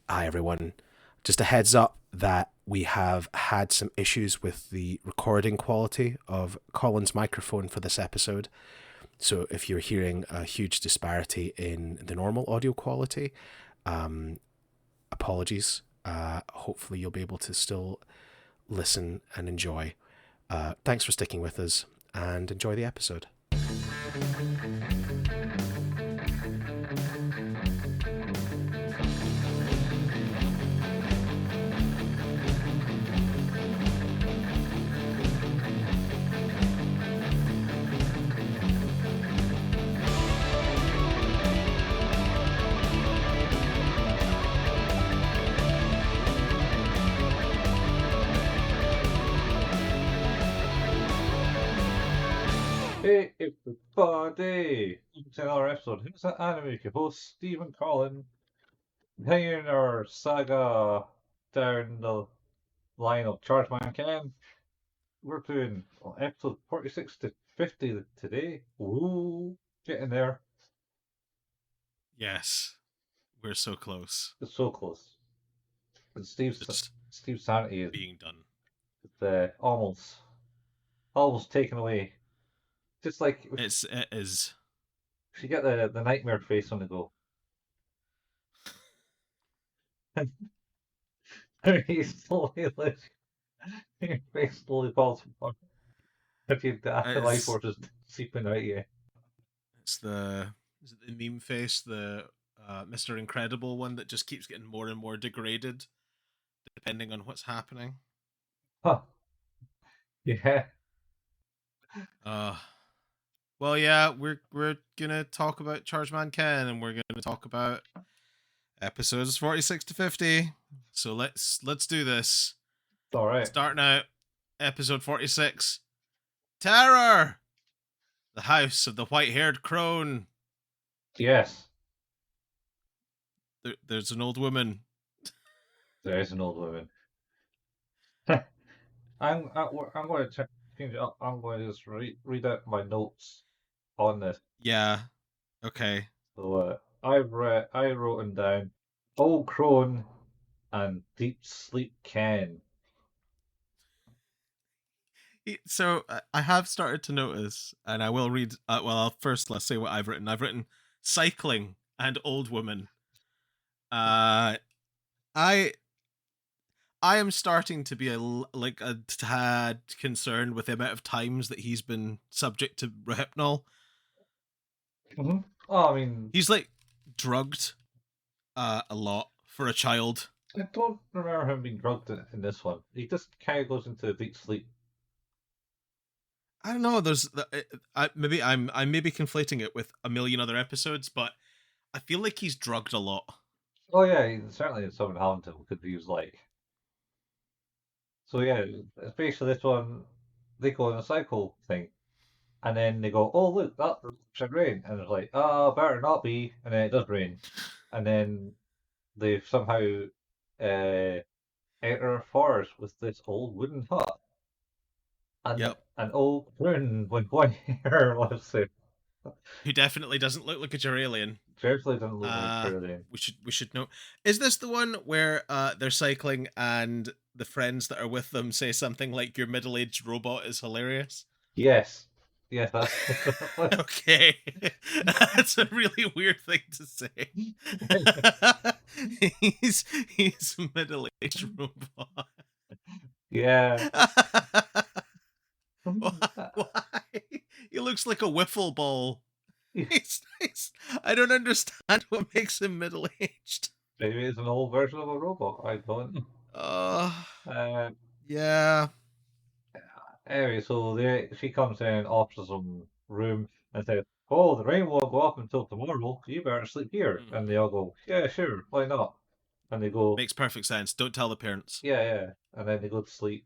Hi, everyone. Just a heads up that we have had some issues with the recording quality of Colin's microphone for this episode. So if you're hearing a huge disparity in the normal audio quality, um, apologies. Hopefully, you'll be able to still listen and enjoy. Thanks for sticking with us and enjoy the episode. Hey everybody! Welcome to another episode. Who's that anime? Your host Stephen Collin, continuing our saga down the line of Chargeman Ken. We're doing episode 46 to 50 today. Ooh, getting there. Yes, we're so close. It's so close. And It's Steve's sanity is being done. almost taken away. Just like It is. if you get the nightmare face on the go. He's slowly like your face slowly falls apart. If you the life It's force is seeping out you. It's the is it the meme face, the Mr. Incredible one that just keeps getting more and more degraded depending on what's happening. Huh. Yeah. Uh well, yeah, we're gonna talk about Chargeman Ken, and we're gonna talk about episodes 46 to 50. So let's do this. All right. Starting out, episode 46, Terror, the House of the White-Haired Crone. Yes. There's an old woman. There is an old woman. I'm going to change it up. I'm going to just read out my notes on this. Yeah. Okay. So I wrote them down. Old Crone and Deep Sleep Ken. So I have started to notice, and I will read. First let's say what I've written. I've written cycling and old woman. I I am starting to be a tad concerned with the amount of times that he's been subject to Rohypnol. Mm-hmm. Oh, I mean, He's like drugged a lot for a child. I don't remember him being drugged in this one. He just kind of goes into deep sleep. I don't know. I'm maybe conflating it with a million other episodes, but I feel like he's drugged a lot. Oh yeah, certainly someone Hamilton could use like. So yeah, especially this one, they go on a cycle thing, and then they go, "Oh look, that should rain," and it's like, "Ah, better not be," and then it does rain, and then they somehow uh, enter a forest with this old wooden hut, and Yep. an old prune with white hair lives there. Who definitely doesn't look like a Juralian. Seriously, doesn't look like Uh Charlie. we should know. Is this the one where they're cycling and the friends that are with them say something like your middle-aged robot is hilarious? Yes, yes, that's Okay. That's a really weird thing to say. He's a middle-aged robot. yeah. Why? He looks like a wiffle ball. I don't understand what makes him middle aged. Maybe it's an old version of a robot. I don't know. Uh, Uh, yeah. Anyway, so she comes in and offers some room and says, "Oh, the rain won't go up until tomorrow. You better sleep here." Mm. And they all go, "Yeah, sure, why not?" And they go, Makes perfect sense. Don't tell the parents. "Yeah, yeah." And then they go to sleep.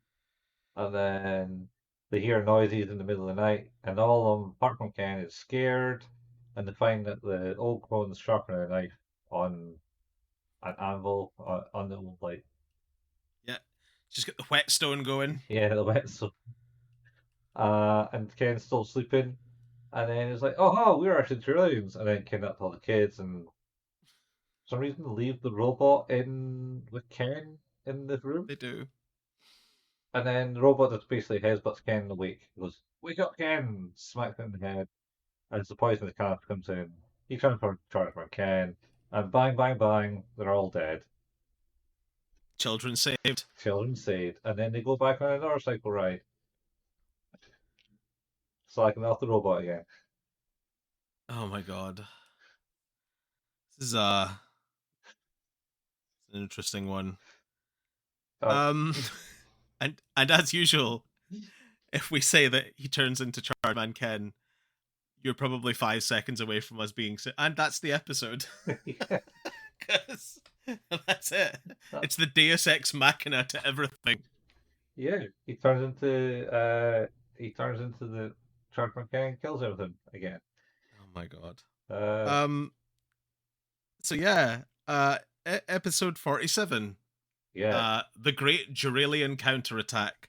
And then they hear noises in the middle of the night, and all of them, apart from Ken, is scared. And they find that the old crone's sharpening a knife on an anvil on the old like Yeah. Just get the whetstone going. yeah the whetstone. And Ken's still sleeping. And then it's like, oh, we're actually Juralians. And then kidnapped all the kids and some reason leave the robot in with Ken in the room, They do. and then the robot just basically headbutts Ken awake. He goes, "Wake up, Ken!" Smacks him in the head, and it's the poisonous cat comes in. He turns for Chargeman Ken, and bang, bang, bang, they're all dead. Children saved. Children saved, and then they go back on another cycle ride, slacking off the robot again. Oh my god. This is an interesting one. Uh, And as usual, if we say that he turns into Charman Ken, you're probably 5 seconds away from us being and that's the episode. yeah, Because that's it. It's the Deus Ex Machina to everything. yeah, he turns into the Chargeman Ken and kills everything again. Oh my god. Uh, So yeah, episode 47. yeah. The Great Juralian Counterattack.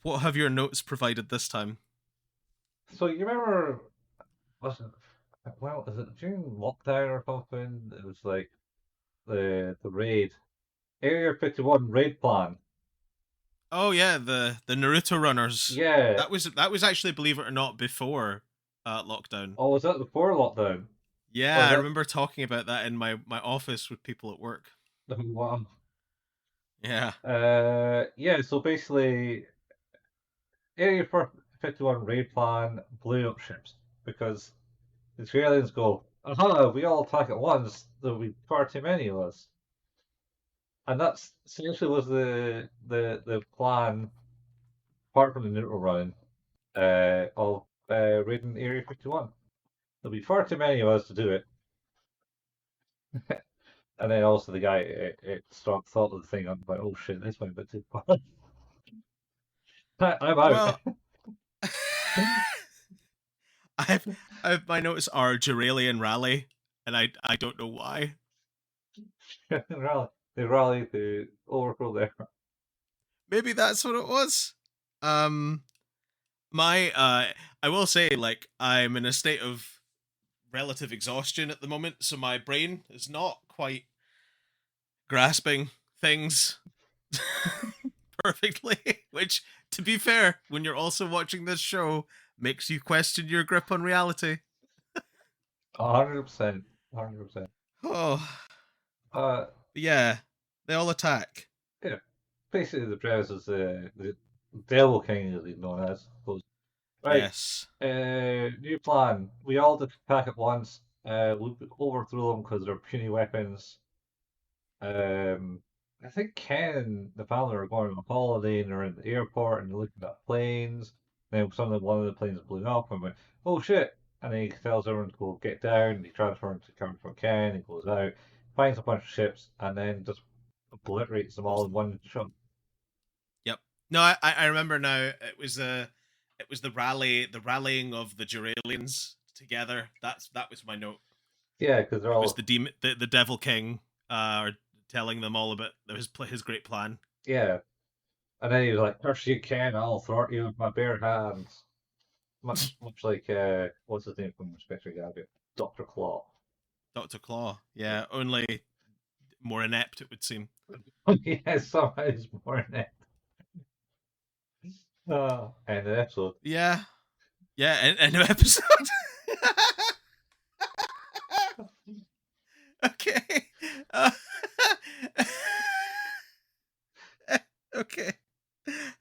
What have your notes provided this time? So you remember, was it during lockdown or something? It was like the raid, Area 51 raid plan. Oh yeah, the Naruto runners. Yeah. That was actually, believe it or not, before lockdown. Oh, was that before lockdown? Yeah, Or I that remember talking about that in my office with people at work. wow. Yeah. Yeah. So basically, Area 51 raid plan blew up ships because the Juralians go, aha, we all attack at once. There'll be far too many of us. And that's essentially was the plan, apart from the neutral run, of raiding Area 51. There'll be far too many of us to do it. And then also the guy thought of the thing. I'm like, oh shit, this went a bit too far. I'm out. Well, I've my notes are Juralian rally, and I don't know why. They rally to overthrow there. Maybe that's what it was. Um, my I will say, like, I'm in a state of relative exhaustion at the moment, so my brain is not quite grasping things perfectly. Which, to be fair, when you're also watching this show, makes you question your grip on reality. 100%. 100%. Oh, Uh, but yeah, they all attack. yeah. Basically, the premise is the Devil King, as he's known as. Goes, right, Yes. new plan. We all attack at once. We'll overthrow them because they're puny weapons. I think Ken and the family are going on holiday and they're in the airport and they're looking at planes. Then one of the planes blew up and went, oh shit! And then he tells everyone to go get down. And he transfers to Counter Ken. He goes out, finds a bunch of ships, and then just obliterates them all in one shot. Yep. No, I remember now. It was the rallying of the Juralians together. That was my note. Yeah, because they're It was all the Devil King, telling them all about his great plan. yeah. And then he was like, "Curse you, Ken! I'll thwart you with my bare hands." Much like what's his name from Inspector Gadget, Doctor Claw. Dr. Claw. Yeah, only more inept, it would seem. Yeah, somehow he's more inept. End of the episode. Yeah. Yeah, end of episode. Okay. Okay.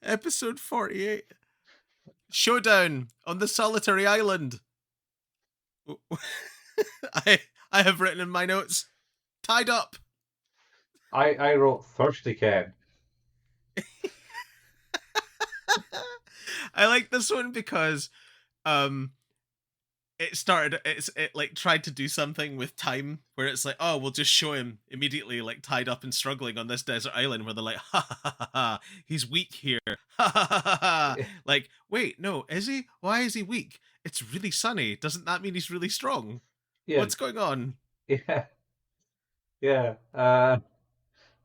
Episode 48. Showdown on the solitary island. I have written in my notes, tied up. I wrote Thirsty Ken. I like this one because it like tried to do something with time where it's like, oh, we'll just show him immediately like tied up and struggling on this desert island where they're like, ha ha ha ha, he's weak here. Ha ha ha ha. Like, wait, no, is he? Why is he weak? It's really sunny. Doesn't that mean he's really strong? Yeah, What's going on? yeah, yeah.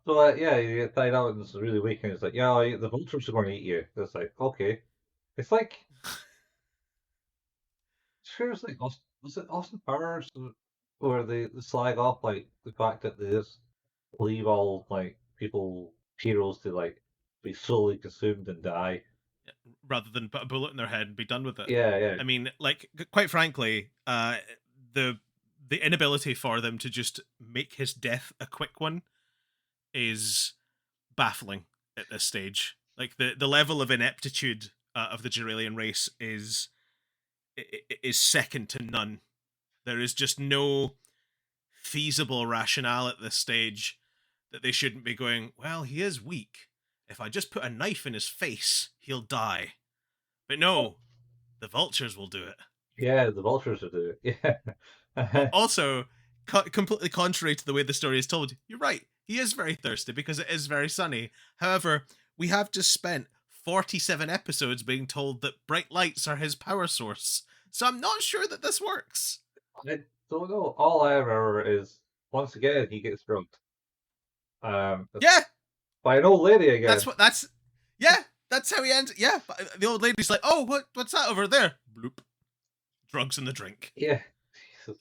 So yeah, you get tied out and it's really weak, and it's like, yeah, the vultures are going to eat you. It's like, okay, it's like, seriously, was it Austin Powers where they slag off like the fact that they just leave all like heroes to like be slowly consumed and die. rather than put a bullet in their head and be done with it. Yeah, yeah. I mean, like, quite frankly, the inability for them to just make his death a quick one is baffling at this stage. Like the level of ineptitude of the Juralian race is second to none. There is just no feasible rationale at this stage that they shouldn't be going, well, he is weak. If I just put a knife in his face, he'll die. But no, the vultures will do it. Yeah, the vultures will do it. Yeah. Also, completely contrary to the way the story is told, you're right. He is very thirsty because it is very sunny. However, we have just spent 47 episodes being told that bright lights are his power source. So I'm not sure that this works. I don't know. All I remember is once again he gets drugged. Yeah, by an old lady again. That's how he ends. Yeah, the old lady's like, "Oh, what's that over there?" Bloop. Drugs in the drink. Yeah. Jesus.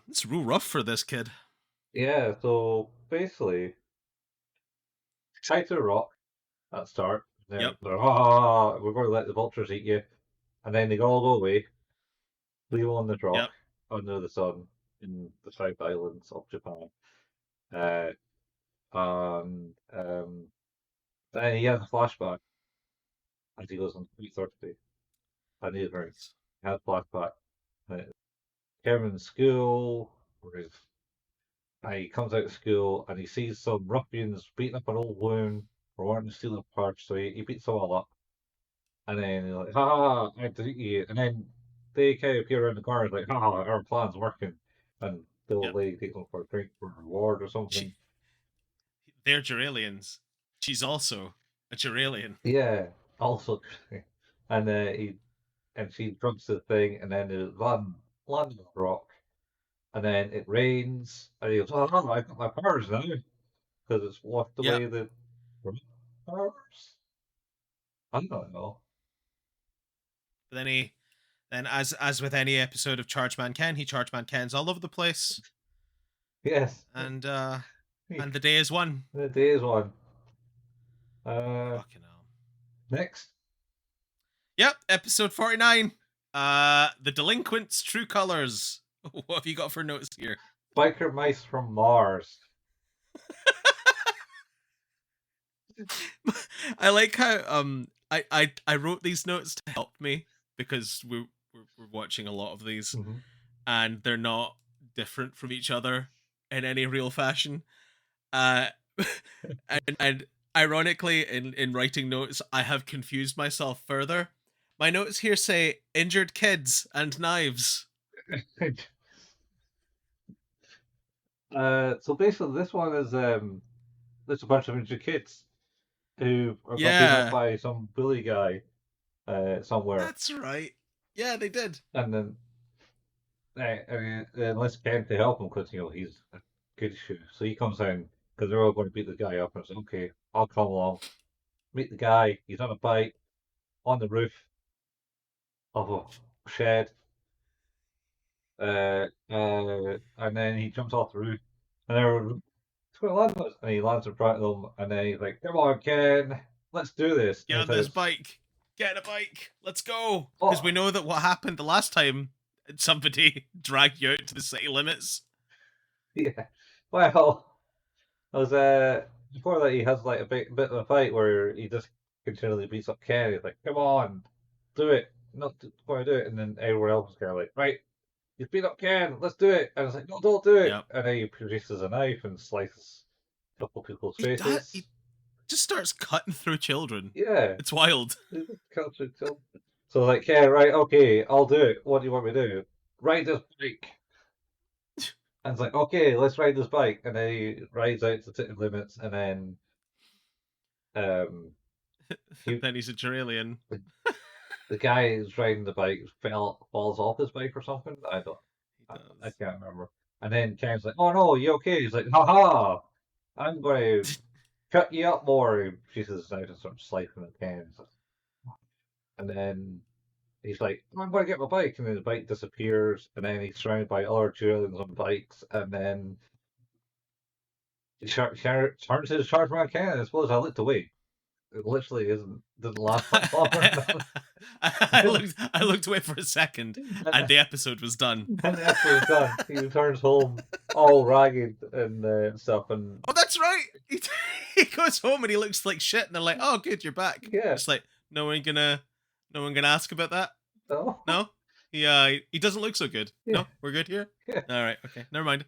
It's real rough for this kid. Yeah. So basically, tied to a rock at the start. Yep. We're going to let the vultures eat you, and then they all go away. Leave him on the rock under the sun in the South Islands of Japan. Then he has a flashback as he goes on 3:30. I need a He has a flashback. Kevin in school, he comes out of school and he sees some ruffians beating up an old woman for wanting to steal a parch, so he beats them all up. And then he's like, ha, I defeat you. And then they kind of appear around the corner like, ha, our plan's working. And the old lady takes them for a drink for a reward or something. They're Juralians. She's also a Juralian. Yeah, also. And she drugs the thing, and then they land on the rock. And then it rains, and he goes, oh, no, I've got my powers now. Because it's washed away the powers. I don't know. But then as with any episode of Chargeman Ken, he Chargeman Kens all over the place. Yes. And the day is won. The day is won. Fucking hell. Next. Yep, episode 49. The Delinquent's True Colors. What have you got for notes here? Biker mice from Mars. I like how I wrote these notes to help me because we're watching a lot of these, and they're not different from each other in any real fashion. And ironically, in writing notes, I have confused myself further. My notes here say injured kids and knives. So basically, this one is there's a bunch of injured kids who are beaten up by some bully guy somewhere. That's right. Yeah, they did. And then unless Ken to help him because he's a good shooter, so he comes down because they're all going to beat the guy up, and says, "Okay, I'll come along." Meet the guy. He's on a bike on the roof of a shed. And then he jumps off the roof, and they're and he lands in front of them, and then he's like, "Come on, Ken, let's do this." Get on this bike. Get a bike. Let's go. Because we know that what happened the last time somebody dragged you out to the city limits. Yeah. Well, I was before that he has like a bit of a fight where he just continually beats up Ken. He's like, "Come on, do it." Not going to do it, and then everyone else is kind of like, "Right, he's beat up Ken, let's do it." And it's like, "No, don't do it." Yep. And then he produces a knife and slices a couple people's faces. He just starts cutting through children. Yeah. It's wild. So like, Ken, right, okay, I'll do it. What do you want me to do? Ride this bike. And it's like, okay, let's ride this bike. And then he rides out to city limits, and then then he's a Juralian. The guy who's riding the bike falls off his bike or something. I can't remember. And then Ken's like, "Oh no, you okay?" He's like, "Haha, I'm going to cut you up more." She says, "I just start slicing the Ken." And then he's like, I'm going to get my bike, and then the bike disappears, and then he's surrounded by other Juralians on bikes, and then he turns his Chargeman cannon. I suppose I looked away. It literally doesn't last much longer than I looked away for a second, and the episode was done. and the episode was done. He returns home all ragged and stuff, and Oh, that's right. He goes home and he looks like shit, and they're like, "Oh, good, you're back." yeah, It's like no one gonna ask about that. no, No, he doesn't look so good. Yeah. No, we're good here. Yeah. All right, okay, never mind.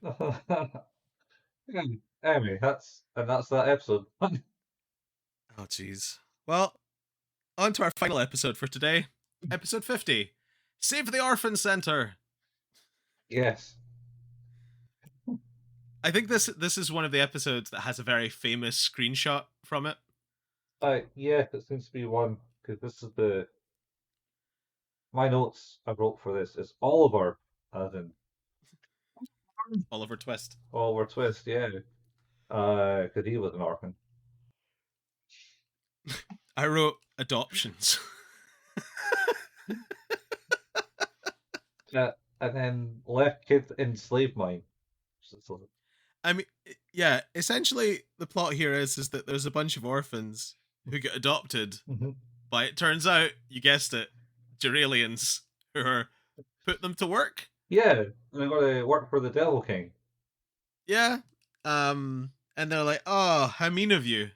Yeah, anyway, that's that episode. Oh, jeez. Well, on to our final episode for today, episode 50. Save the Orphan Center. Yes. I think this is one of the episodes that has a very famous screenshot from it. Yeah, it seems to be one because this is my notes I wrote for this is Oliver, as in Oliver Twist. Oliver Twist, yeah. Because he was an orphan. I wrote adoptions. And then left kids in slave mine. So, I mean, yeah, essentially the plot here is that there's a bunch of orphans who get adopted, but it turns out, you guessed it, Juralians who are put them to work. yeah, they're going to work for the Devil King. Yeah. And they're like, "Oh, how mean of you."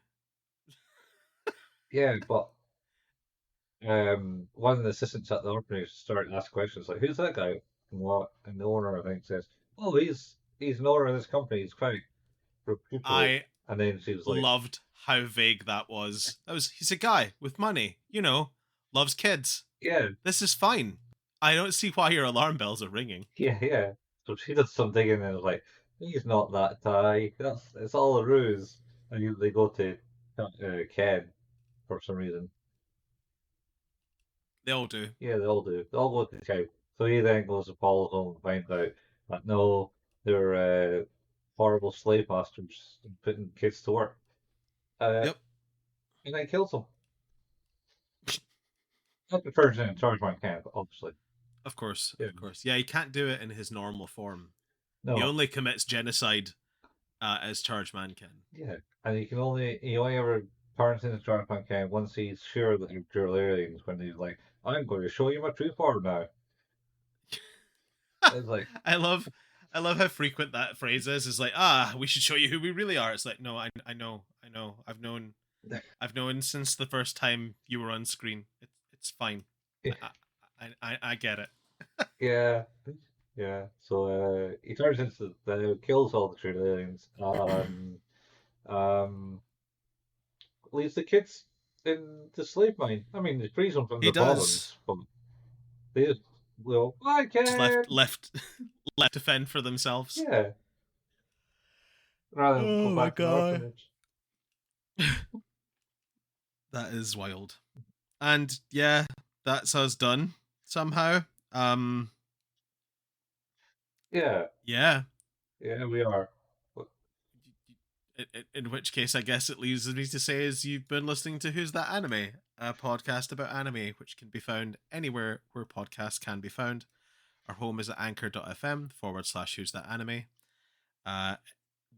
Yeah, but one of the assistants at the orphanage started to ask questions like, "Who's that guy?" And what? And the owner, I think, says, "Oh, he's an owner of this company. He's quite reputable." I And then she was like, loved how vague that was. He's a guy with money, loves kids. "Yeah, This is fine. I don't see why your alarm bells are ringing. yeah." So she does some digging and was like, "He's not that guy. It's all a ruse." And they go to Ken for some reason. They all do. Yeah, they all do. They all go to Ken. So he then goes to Paul's home and finds out that no, they're horrible slave masters putting kids to work. Yep. And then kills them. Not the turns in Chargeman can, but obviously. Of course, Yeah. of course. Yeah, he can't do it in his normal form. No. He only commits genocide as Chargeman can. Yeah, and he only ever turns into Chargeman can once he's sure that they're Juralians, when he's like, "I'm going to show you my true form now." It's like, I love how frequent that phrase is. It's like, we should show you who we really are. It's like, no, I know. I've known since the first time you were on screen. It's fine. I get it. yeah, yeah. So he turns into kills all the Juralians, leaves the kids in the slave mine. I mean, he frees them from He the problems, but they just go, "I Just can." left to fend for themselves. Yeah. Rather than Oh come my back to the God. orphanage. That is wild. And yeah, that's us done somehow. Yeah. Yeah. Yeah, we are. In which case, I guess it leaves me to say is you've been listening to Who's That Anime, a podcast about anime, which can be found anywhere where podcasts can be found. Our home is at anchor.fm/Who's That Anime.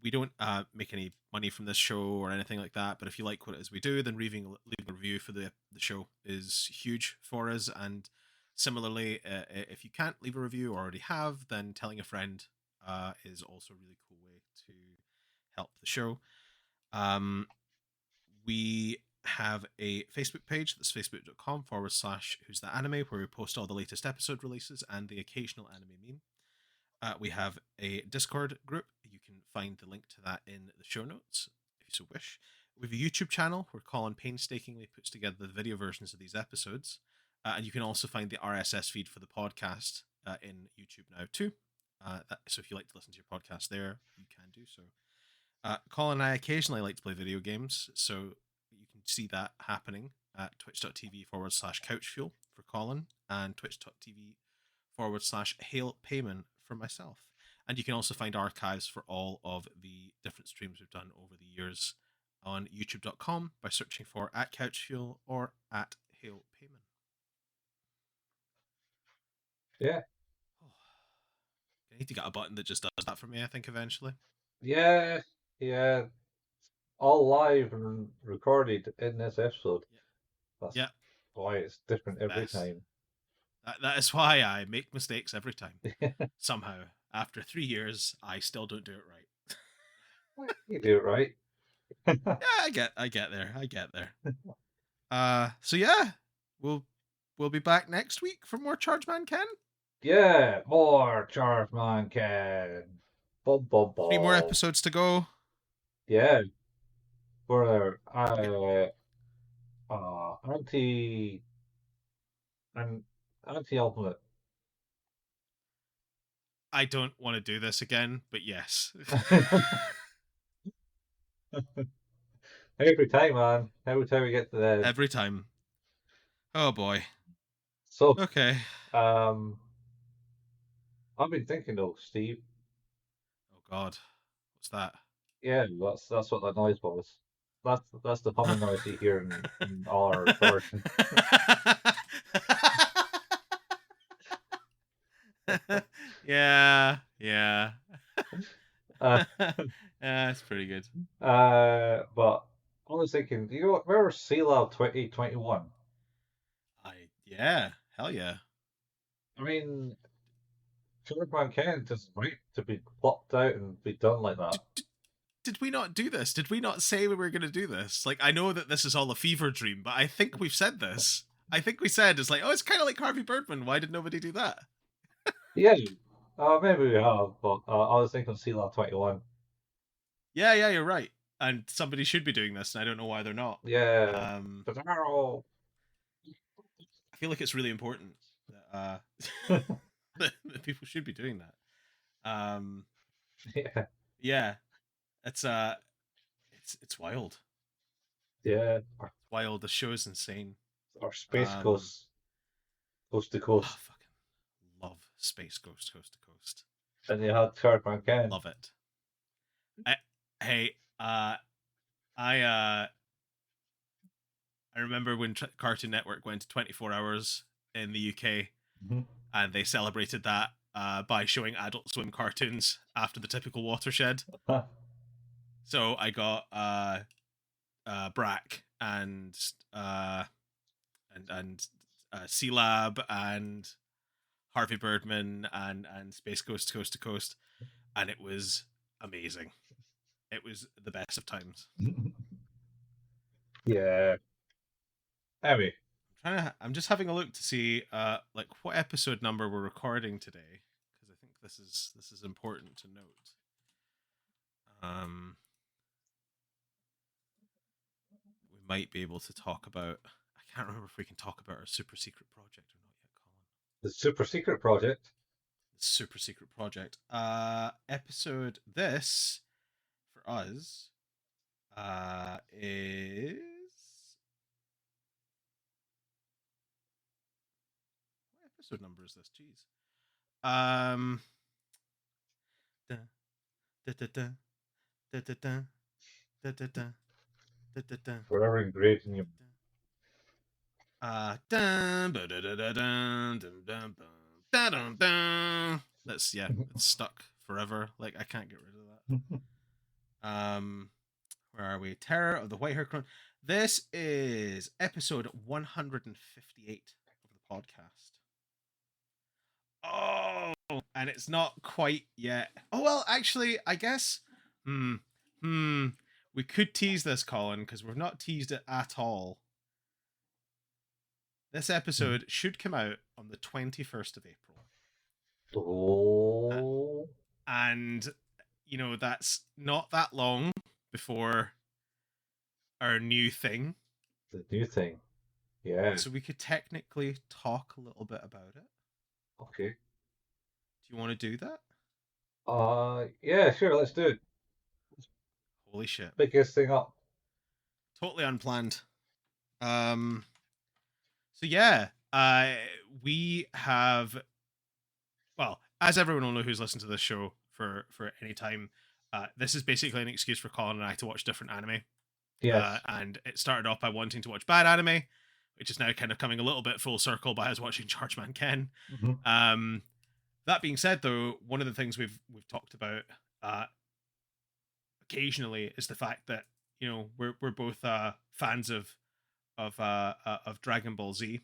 We don't make any money from this show or anything like that, but if you like what it is we do, then leaving a review for the show is huge for us. And similarly, if you can't leave a review or already have, then telling a friend is also a really cool way to help the show. We have a Facebook page that's facebook.com/Who's That Anime, where we post all the latest episode releases and the occasional anime meme. We have a Discord group. You can find the link to that in the show notes if you so wish. We have a YouTube channel where Colin painstakingly puts together the video versions of these episodes. And you can also find the RSS feed for the podcast in YouTube now too. So if you like to listen to your podcast there, you can do so. Colin and I occasionally like to play video games, so you can see that happening at twitch.tv/couchfuel for Colin and twitch.tv/Hail Payman for myself. And you can also find archives for all of the different streams we've done over the years on youtube.com by searching for @couchfuel or @Hail Payman. Yeah. I need to get a button that just does that for me, I think, eventually. Yeah. Yeah. All live and recorded in this episode. That's Yeah, why it's different every best. time. That is why I make mistakes every time. Somehow, after 3 years, I still don't do it right. You do it right. Yeah, I get there. I get there. So yeah, we'll be back next week for more Chargeman Ken. Yeah, more Chargeman can. Bum, bum, 3 more bum. episodes to go. Yeah. For anti and anti-ultimate. I don't want to do this again, but yes. Every time, man. Every time we get to the Every time. Oh boy. so Okay. I've been thinking though, Steve. Oh god. What's that? Yeah, that's what that noise was. That's the humming noise you hear in all our recording. Yeah, yeah. Uh, Yeah, it's pretty good. but I was thinking, you know, remember Sealab 2021? Yeah, hell yeah. I mean, Chargeman Ken just right to be plopped out and be done like that. Did we not do this? Did we not say we were going to do this? Like, I know that this is all a fever dream, but I think we've said this. I think we said it's like, oh, it's kind of like Harvey Birdman. Why did nobody do that? Yeah, maybe we have, but I was thinking Sealab 21. Yeah, you're right. And somebody should be doing this, and I don't know why they're not. Yeah, I feel like it's really important that that people should be doing that. yeah, Yeah, it's wild. yeah. It's wild. The show is insane. Or Space Coast to Oh, Coast. fucking love Space Coast to Coast. And you had Chargeman Ken. Love it. I remember when Cartoon Network went to 24 hours in the UK, and they celebrated that by showing Adult Swim cartoons after the typical watershed. So I got Brack and C-Lab and Harvey Birdman and Space Coast to Coast, and it was amazing. It was the best of times. Yeah. Anyway, I'm just having a look to see like what episode number we're recording today, because I think this is important to note. We might be able to talk about. I can't remember if we can talk about our super secret project or not yet, Colin. the super secret project. Super secret project. Episode this for us is. What episode number is this? Jeez. Da, da, da, da, da, da, da, da, da, da, da, da, da. Forever engraved in your. That's it's stuck forever. Like I can't get rid of that. Where are we? Terror of the White Hair Crone. This is episode 158 of the podcast. Oh, and it's not quite yet. Oh well, actually, I guess. We could tease this, Colin, because we've not teased it at all. This episode should come out on the 21st of April. Oh. And, you know, that's not that long before our new thing. The new thing. Yeah. So we could technically talk a little bit about it. Okay. Do you want to do that? Yeah, sure, let's do it. Holy shit. Biggest thing up. Totally unplanned. So yeah, we have, well, as everyone will know who's listened to this show for any time, this is basically an excuse for Colin and I to watch different anime. Yes. And it started off by wanting to watch bad anime, which is now kind of coming a little bit full circle by us watching Chargeman Ken. Mhm. That being said, though, one of the things we've talked about occasionally is the fact that we're both fans of Dragon Ball Z,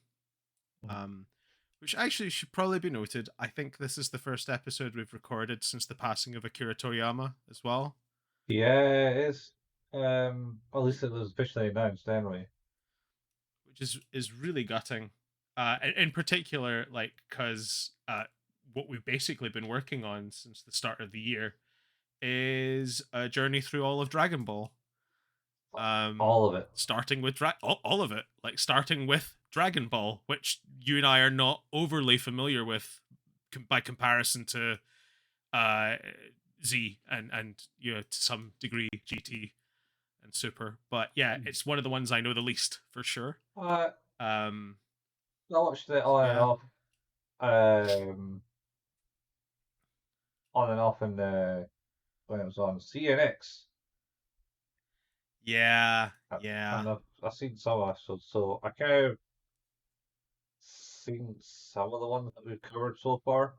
which actually should probably be noted. I think this is the first episode we've recorded since the passing of Akira Toriyama as well, Yeah, it is. At least it was officially announced anyway. which is really gutting. In particular, like, because what we've basically been working on since the start of the year is a journey through all of Dragon Ball. All of it. Starting with all of it, like starting with Dragon Ball, which you and I are not overly familiar with by comparison to Z and to some degree GT and Super. But yeah, it's one of the ones I know the least for sure. I watched it on and off. On and off in when it was on CNX. Yeah. And I've seen some episodes, so I kind of seen some of the ones that we've covered so far,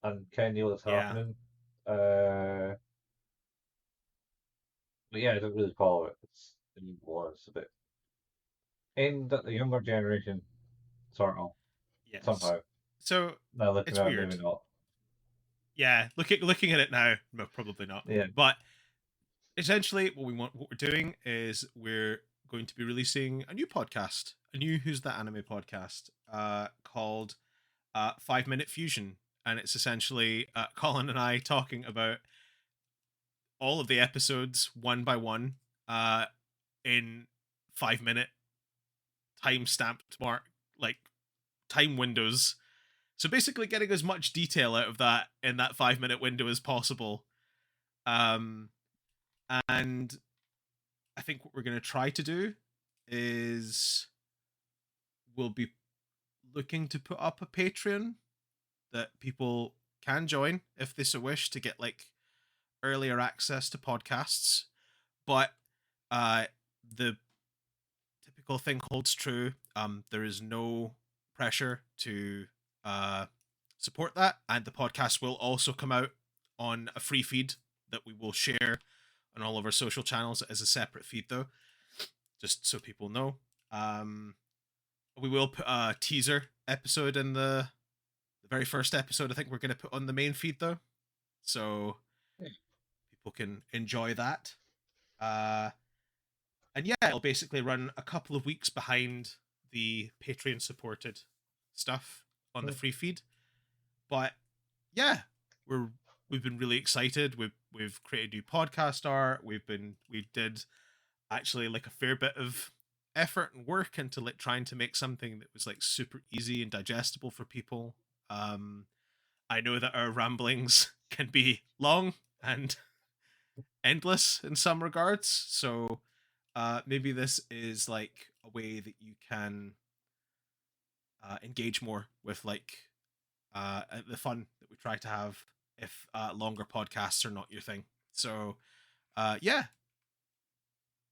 and kind of knew what's happening. But yeah, I don't really follow it. It's a bit aimed at the younger generation, sort of. Yes. Somehow. So now looking it's at weird. It, maybe not. Yeah, looking at it now, no, probably not. Yeah. But essentially, what we're doing is we're going to be releasing a new podcast, a new Who's That Anime podcast, called 5 Minute Fusion, and it's essentially Colin and I talking about all of the episodes one by one, in 5 minute time stamped time windows. So basically, getting as much detail out of that in that 5 minute window as possible. And I think what we're going to try to do is we'll be looking to put up a Patreon that people can join if they so wish to get like earlier access to podcasts. But the typical thing holds true. There is no pressure to support that, and the podcast will also come out on a free feed that we will share on all of our social channels as a separate feed, though, just so people know. We will put a teaser episode in the very first episode. I think we're going to put on the main feed, though, so people can enjoy that. And yeah, it'll basically run a couple of weeks behind the Patreon supported stuff on the free feed. But yeah, we've been really excited. We've created new podcast art. We did actually like a fair bit of effort and work into like trying to make something that was like super easy and digestible for people. I know that our ramblings can be long and endless in some regards, so maybe this is like a way that you can engage more with like the fun that we try to have if longer podcasts are not your thing. So yeah,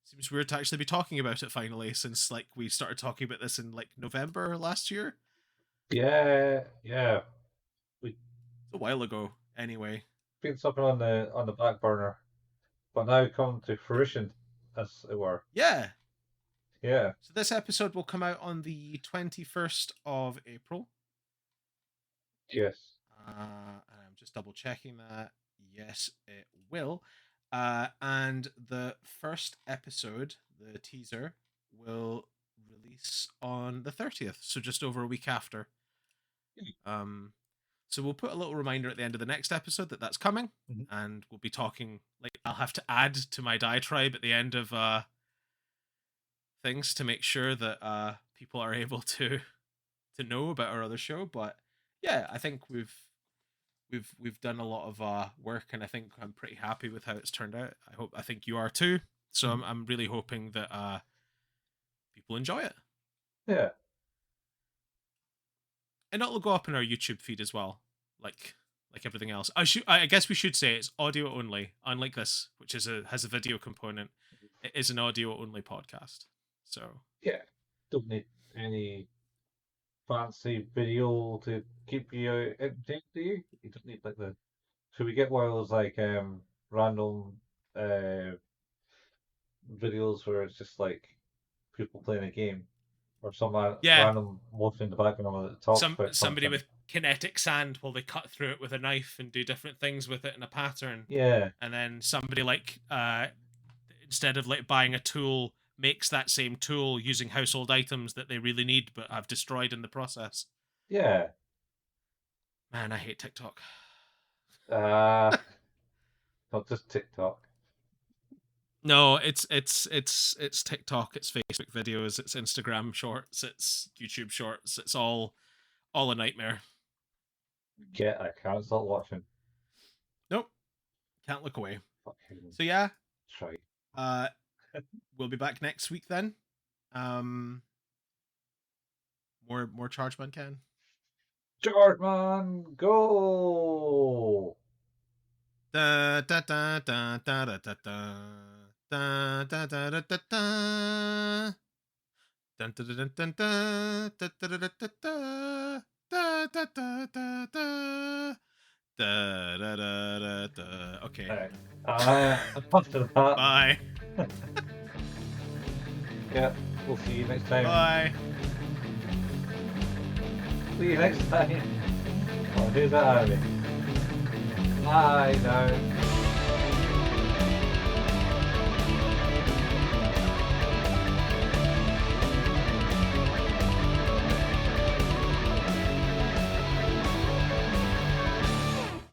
seems weird to actually be talking about it finally, since like we started talking about this in like November last year. Yeah. It's a while ago anyway. Been something on the back burner, but now come to fruition, as it were. Yeah. So this episode will come out on the 21st of April. Yes. I'm just double checking that. Yes, it will. And the first episode, the teaser, will release on the 30th, so just over a week after. So we'll put a little reminder at the end of the next episode that that's coming, and we'll be talking. Like, I'll have to add to my diatribe at the end of things to make sure that people are able to know about our other show. But yeah, I think we've done a lot of work, and I think I'm pretty happy with how it's turned out. I think you are too. So I'm really hoping that people enjoy it. Yeah. And it'll go up in our YouTube feed as well, like everything else. I guess we should say it's audio only, unlike this, which has a video component. It is an audio only podcast. So yeah, don't need any fancy video to keep you entertained, do you? You don't need like the. Should we get one of those like random videos where it's just like people playing a game or some Yeah. random motion in the background that talks about Somebody something. with kinetic sand while they cut through it with a knife and do different things with it in a pattern. Yeah. And then somebody like instead of like buying a tool, makes that same tool using household items that they really need but have destroyed in the process. Yeah. Man, I hate TikTok. Not just TikTok. No, it's TikTok, it's Facebook videos, it's Instagram shorts, it's YouTube shorts. It's all a nightmare. I can't stop watching. Nope, can't look away. Fucking So yeah, try. we'll be back next week then. More Chargeman can. Chargeman, go! Da da da da da da da da da da da da da da. Dun dun dun dun dun da da da da da da da da da. Da, da, da, da, da. Okay. After that. Bye. Yeah, we'll see you next time. Bye. See you next time. Oh, who's that, Army? Bye now.